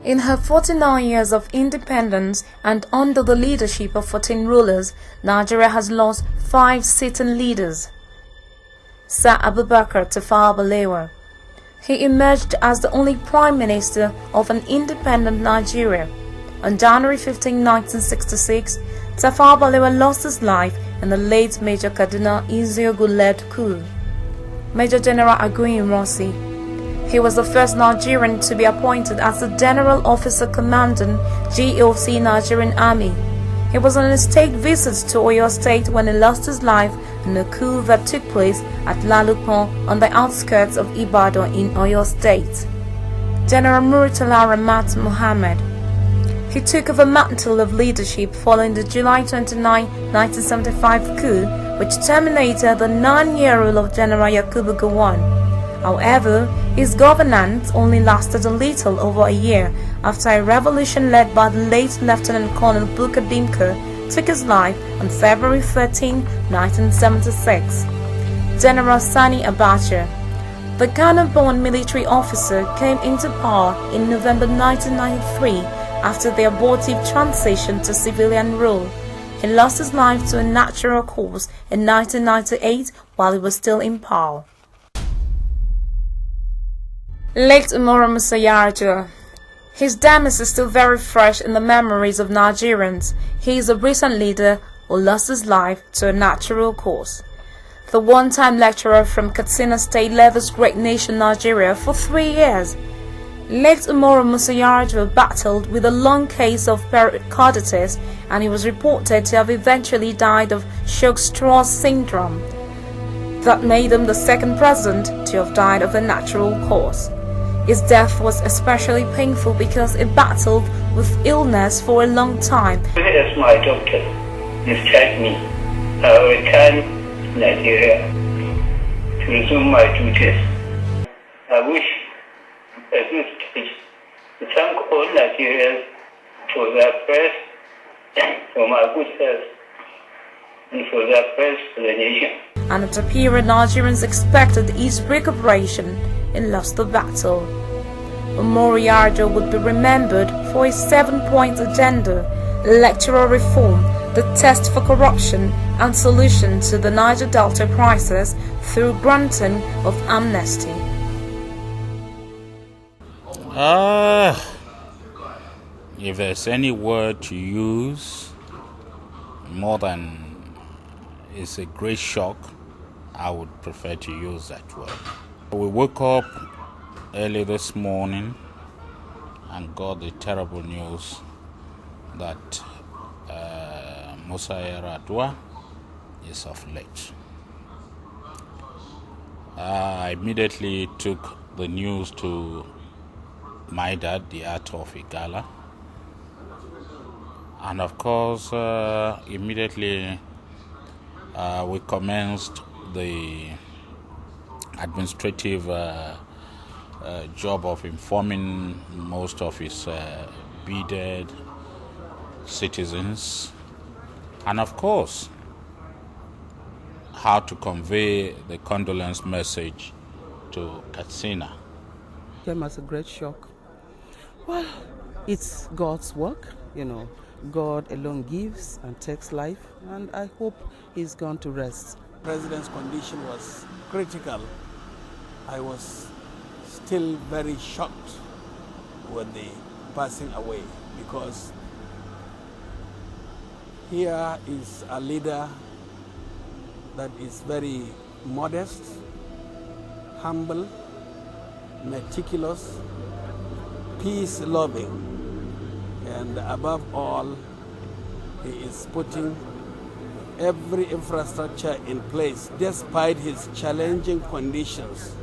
In her 49 years of independence and under the leadership of 14 rulers, Nigeria has lost 5 sitting leaders. Sir Abubakar Tafawa Balewa. He emerged as the only prime minister of an independent Nigeria. On January 15, 1966, Tafawa Balewa lost his life in the late Major Kaduna Isiagu-led coup. Major General Aguiyi Rossi. He was the first Nigerian to be appointed as the General Officer Commanding GOC Nigerian Army. He was on a state visit to Oyo State when he lost his life in a coup that took place at Lalupon on the outskirts of Ibadan in Oyo State. General Murtala Ramat Mohammed. He took over mantle of leadership following the July 29, 1975 coup, which terminated the 9-year rule of General Yakubu Gowon. However, his governance only lasted a little over a year after a revolution led by the late Lieutenant Colonel Bukar Dimka took his life on February 13, 1976. General Sani Abacha. The Ghana-born military officer came into power in November 1993 after the abortive transition to civilian rule. He lost his life to a natural cause in 1998 while he was still in power. Late Umoru Musa YarAdua. His demise is still very fresh in the memories of Nigerians. He is a recent leader who lost his life to a natural cause. The one-time lecturer from Katsina State led this great nation Nigeria for 3 years. Late Umoru Musa YarAdua battled with a long case of pericarditis, and he was reported to have eventually died of Shock-Strauss syndrome. That made him the second president to have died of a natural cause. His death was especially painful because he battled with illness for a long time. As my doctor discharged me, I returned to Nigeria to resume my duties. I wish at this stage to thank all Nigerians for their prayers, for my good health, and for their prayers for the nation. And it appeared Nigerians expected his recuperation and lost the battle. Umoru YarAdua would be remembered for his 7-point agenda: electoral reform, the test for corruption, and solution to the Niger Delta crisis through granting of amnesty. If there's any word to use more than it's a great shock, I would prefer to use that word. We woke up early this morning and got the terrible news that Musa YarAdua is of late. I immediately took the news to my dad, the author of Igala, and of course immediately we commenced the administrative job of informing most of his bearded citizens, and of course how to convey the condolence message to Katsina. Came as a great shock. Well, it's God's work, God alone gives and takes life, and I hope he's gone to rest. The President's condition was critical. I was still very shocked with the passing away, because here is a leader that is very modest, humble, meticulous, peace-loving, and above all, he is putting every infrastructure in place despite his challenging conditions.